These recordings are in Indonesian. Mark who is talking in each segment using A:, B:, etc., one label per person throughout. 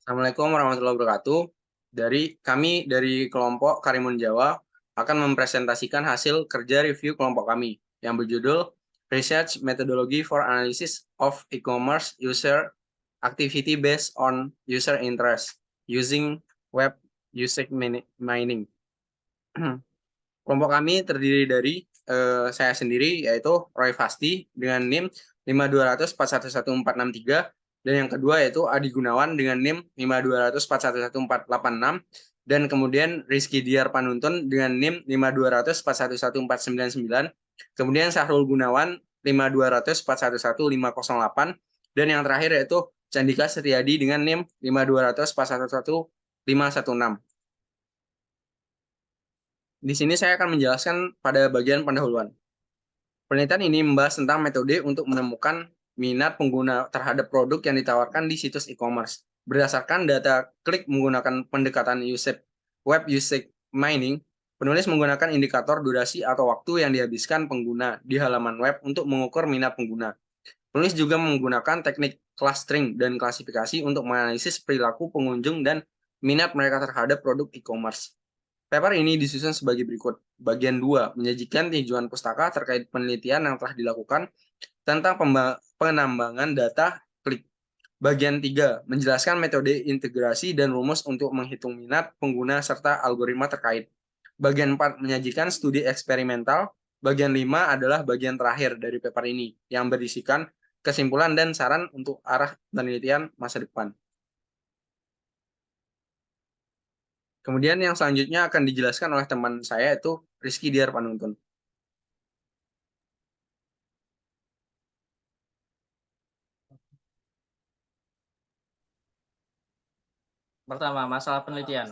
A: Assalamualaikum warahmatullahi wabarakatuh. Dari kelompok Karimun Jawa akan mempresentasikan hasil kerja review kelompok kami yang berjudul Research Methodology for Analysis of E-commerce User Activity Based on User Interest Using Web Usage Mining. Kelompok kami terdiri dari saya sendiri, yaitu Roy Fasti dengan NIM 520411463, dan yang kedua yaitu Adi Gunawan dengan NIM 520411486, dan kemudian Rizky Diar Panuntun dengan NIM 520411499, kemudian Sahrul Gunawan 520411508, dan yang terakhir yaitu Candika Setiadi dengan NIM 520411516. Di sini saya akan menjelaskan pada bagian pendahuluan. Penelitian ini membahas tentang metode untuk menemukan minat pengguna terhadap produk yang ditawarkan di situs e-commerce. Berdasarkan data klik menggunakan pendekatan web usage mining, penulis menggunakan indikator durasi atau waktu yang dihabiskan pengguna di halaman web untuk mengukur minat pengguna. Penulis juga menggunakan teknik clustering dan klasifikasi untuk menganalisis perilaku pengunjung dan minat mereka terhadap produk e-commerce. Paper ini disusun sebagai berikut. Bagian 2, menyajikan tinjauan pustaka terkait penelitian yang telah dilakukan tentang penambangan data klik. Bagian 3, menjelaskan metode integrasi dan rumus untuk menghitung minat pengguna serta algoritma terkait. Bagian 4, menyajikan studi eksperimental. Bagian 5 adalah bagian terakhir dari paper ini, yang berisikan kesimpulan dan saran untuk arah penelitian masa depan. Kemudian yang selanjutnya akan dijelaskan oleh teman saya, itu Rizky Diar Panuntun.
B: Pertama, masalah penelitian.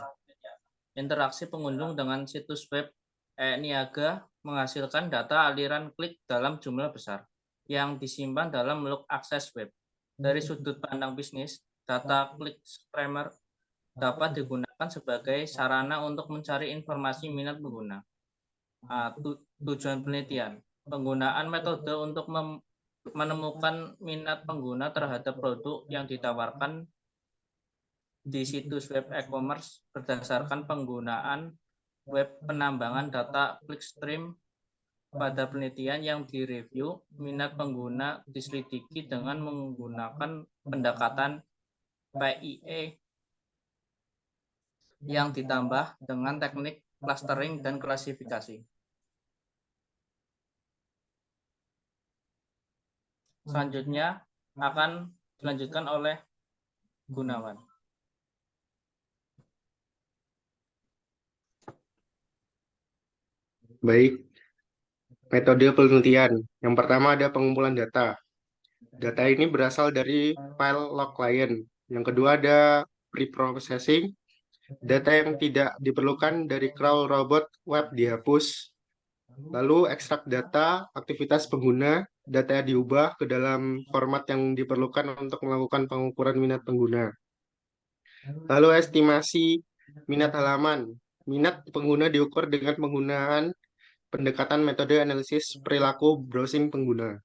B: Interaksi pengunjung dengan situs web e-Niaga menghasilkan data aliran klik dalam jumlah besar yang disimpan dalam log akses web. Dari sudut pandang bisnis, data klik streamer dapat digunakan sebagai sarana untuk mencari informasi minat pengguna. Tujuan penelitian, penggunaan metode untuk menemukan minat pengguna terhadap produk yang ditawarkan di situs web e-commerce berdasarkan penggunaan web penambangan data clickstream. Pada penelitian yang direview, minat pengguna diselidiki dengan menggunakan pendekatan PIE yang ditambah dengan teknik clustering dan klasifikasi. Selanjutnya akan dilanjutkan oleh Gunawan.
C: Baik, metode penelitian. Yang pertama ada pengumpulan data. Data ini berasal dari file log client. Yang kedua ada pre-processing. Data yang tidak diperlukan dari crawl robot web dihapus. Lalu ekstrak data, aktivitas pengguna, data diubah ke dalam format yang diperlukan untuk melakukan pengukuran minat pengguna. Lalu estimasi minat halaman. Minat pengguna diukur dengan penggunaan pendekatan metode analisis perilaku browsing pengguna.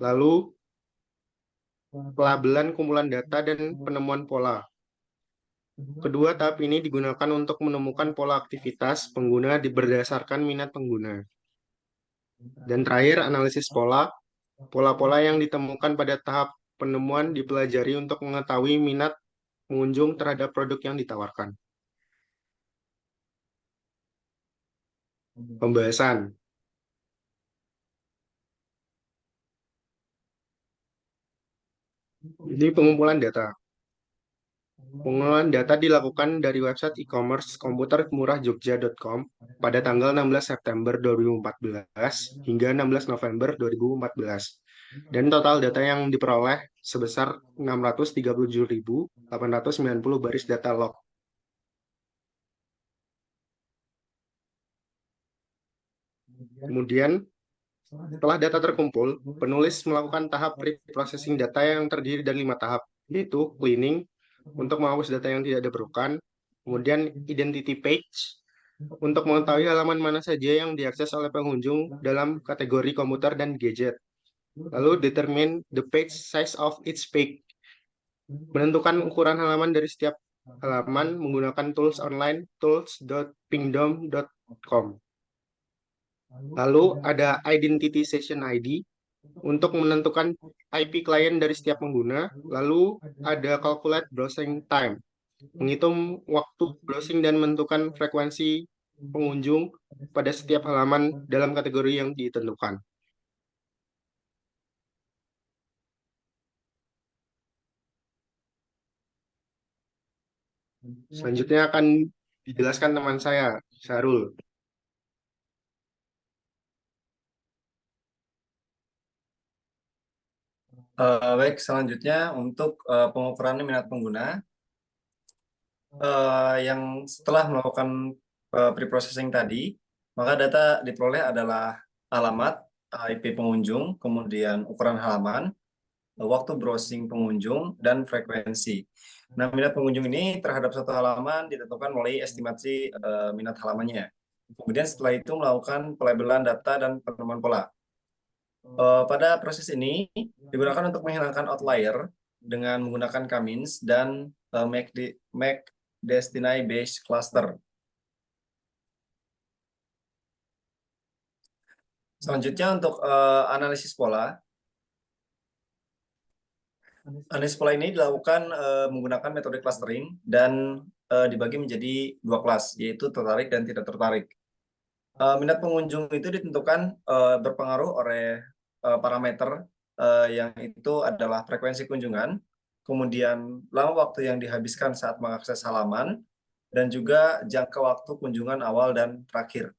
C: Lalu, pelabelan kumpulan data dan penemuan pola. Kedua tahap ini digunakan untuk menemukan pola aktivitas pengguna berdasarkan minat pengguna. Dan terakhir, analisis pola. Pola-pola yang ditemukan pada tahap penemuan dipelajari untuk mengetahui minat pengunjung terhadap produk yang ditawarkan. Pembahasan. Jadi pengumpulan data. Pengumpulan data dilakukan dari website e-commerce komputermurahjogja.com pada tanggal 16 September 2014 hingga 16 November 2014. Dan total data yang diperoleh sebesar 637.890 baris data log. Kemudian, setelah data terkumpul, penulis melakukan tahap pre-processing data yang terdiri dari 5 tahap, yaitu cleaning, untuk menghapus data yang tidak diperlukan, kemudian identity page, untuk mengetahui halaman mana saja yang diakses oleh pengunjung dalam kategori komputer dan gadget. Lalu determine the page size of each page, menentukan ukuran halaman dari setiap halaman menggunakan tools online tools.pingdom.com. Lalu ada Identity Session ID untuk menentukan IP klien dari setiap pengguna. Lalu ada Calculate Browsing Time, menghitung waktu browsing dan menentukan frekuensi pengunjung pada setiap halaman dalam kategori yang ditentukan. Selanjutnya akan dijelaskan teman saya, Sarul.
D: Baik, selanjutnya untuk pengukuran minat pengguna yang setelah melakukan pre-processing tadi, maka data diperoleh adalah alamat, IP pengunjung, kemudian ukuran halaman, waktu browsing pengunjung, dan frekuensi. Nah, minat pengunjung ini terhadap satu halaman ditentukan melalui estimasi minat halamannya. Kemudian setelah itu melakukan pelabelan data dan penemuan pola. Pada proses ini digunakan untuk menghilangkan outlier dengan menggunakan K-means dan make destiny based cluster. Selanjutnya untuk analisis pola. Analisis pola ini dilakukan menggunakan metode clustering dan dibagi menjadi dua kelas, yaitu tertarik dan tidak tertarik. Minat pengunjung itu ditentukan berpengaruh oleh parameter yang itu adalah frekuensi kunjungan, kemudian lama waktu yang dihabiskan saat mengakses halaman, dan juga jangka waktu kunjungan awal dan terakhir.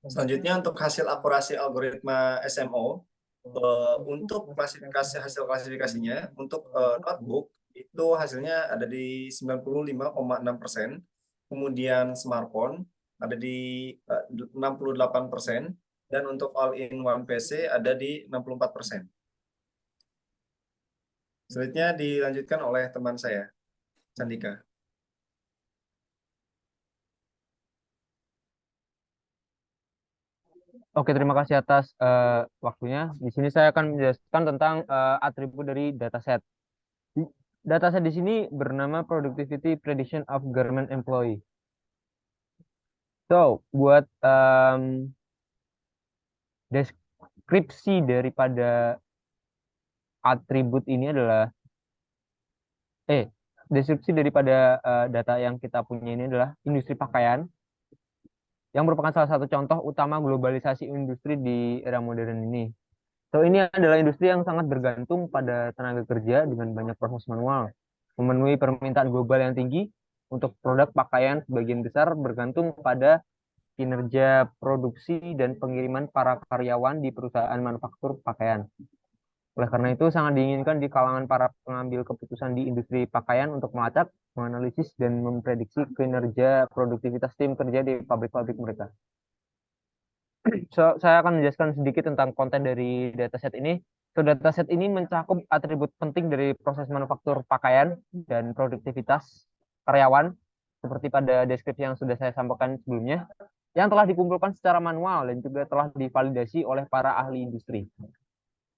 D: Selanjutnya untuk hasil akurasi algoritma SMO, untuk hasil klasifikasinya, untuk notebook itu hasilnya ada di 95,6%, kemudian smartphone ada di 68%, dan untuk all-in-one PC ada di 64%. Selanjutnya dilanjutkan oleh teman saya, Candika.
E: Oke, terima kasih atas waktunya. Di sini saya akan menjelaskan tentang atribut dari dataset. Dataset di sini bernama Productivity Prediction of Government Employee. So, buat deskripsi daripada atribut ini adalah deskripsi daripada data yang kita punya ini adalah industri pakaian yang merupakan salah satu contoh utama globalisasi industri di era modern ini. So, ini adalah industri yang sangat bergantung pada tenaga kerja dengan banyak proses manual, memenuhi permintaan global yang tinggi untuk produk pakaian sebagian besar bergantung pada kinerja produksi dan pengiriman para karyawan di perusahaan manufaktur pakaian. Oleh karena itu, sangat diinginkan di kalangan para pengambil keputusan di industri pakaian untuk melacak, menganalisis, dan memprediksi kinerja produktivitas tim kerja di pabrik-pabrik mereka. So, saya akan menjelaskan sedikit tentang konten dari dataset ini. So, dataset ini mencakup atribut penting dari proses manufaktur pakaian dan produktivitas karyawan, seperti pada deskripsi yang sudah saya sampaikan sebelumnya, yang telah dikumpulkan secara manual dan juga telah divalidasi oleh para ahli industri.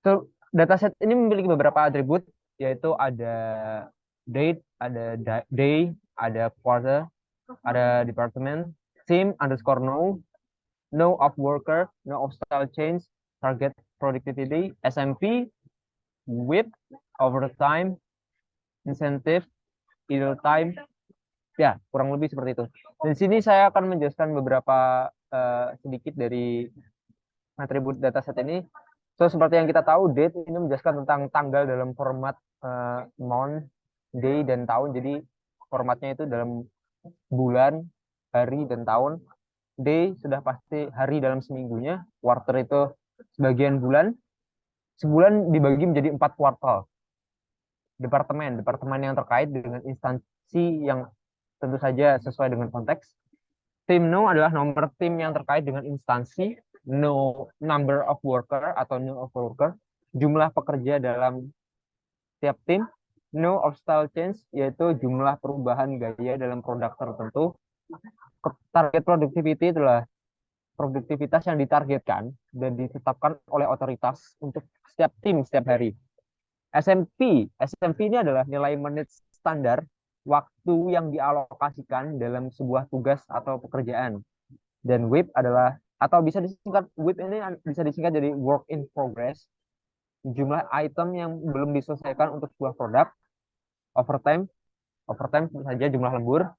E: So, dataset ini memiliki beberapa atribut, yaitu ada date, ada day, ada quarter, ada department, team underscore no of worker, no of style change, target productivity, SMP, WIP, overtime, incentive, idle time. Ya, kurang lebih seperti itu. Dan di sini saya akan menjelaskan beberapa sedikit dari atribut dataset ini. So, seperti yang kita tahu, date ini menjelaskan tentang tanggal dalam format month, day, dan tahun. Jadi, formatnya itu dalam bulan, hari, dan tahun. Day sudah pasti hari dalam seminggunya. Quarter itu sebagian bulan. Sebulan dibagi menjadi 4 kuartal. Departemen yang terkait dengan instansi yang tentu saja sesuai dengan konteks. Tim no adalah nomor tim yang terkait dengan instansi. No number of worker atau no of worker, jumlah pekerja dalam tiap tim. No of style change, yaitu jumlah perubahan gaya dalam produk tertentu. Target productivity adalah produktivitas yang ditargetkan dan ditetapkan oleh otoritas untuk setiap tim setiap hari. SMP ini adalah nilai menit standar waktu yang dialokasikan dalam sebuah tugas atau pekerjaan. Dan WIP adalah, atau bisa disingkat, WIP ini bisa disingkat jadi work in progress, jumlah item yang belum diselesaikan untuk sebuah produk. Overtime tentu saja jumlah lembur.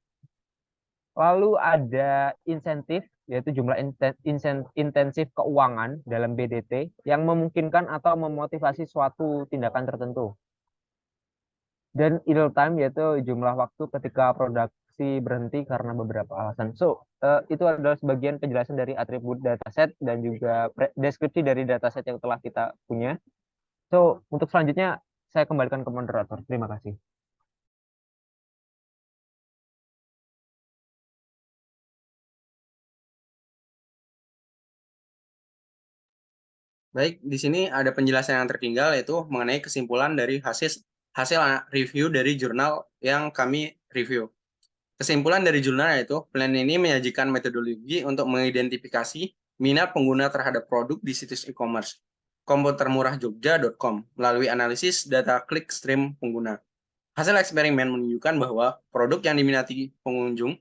E: Lalu ada insentif, yaitu jumlah intensif keuangan dalam BDT yang memungkinkan atau memotivasi suatu tindakan tertentu. Dan idle time, yaitu jumlah waktu ketika produksi berhenti karena beberapa alasan. Itu adalah sebagian penjelasan dari atribut dataset dan juga deskripsi dari dataset yang telah kita punya. Untuk selanjutnya saya kembalikan ke moderator. Terima kasih.
A: Baik, di sini ada penjelasan yang tertinggal yaitu mengenai kesimpulan dari hasil review dari jurnal yang kami review. Kesimpulan dari jurnal yaitu plan ini menyajikan metodologi untuk mengidentifikasi minat pengguna terhadap produk di situs e-commerce komputermurahjogja.com melalui analisis data klik stream pengguna. Hasil eksperimen menunjukkan bahwa produk yang diminati pengunjung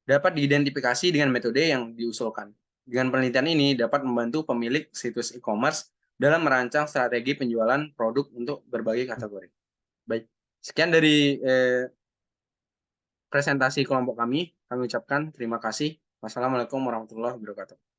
A: dapat diidentifikasi dengan metode yang diusulkan. Dengan penelitian ini dapat membantu pemilik situs e-commerce dalam merancang strategi penjualan produk untuk berbagai kategori. Baik, sekian dari presentasi kelompok kami. Kami ucapkan terima kasih. Wassalamualaikum warahmatullahi wabarakatuh.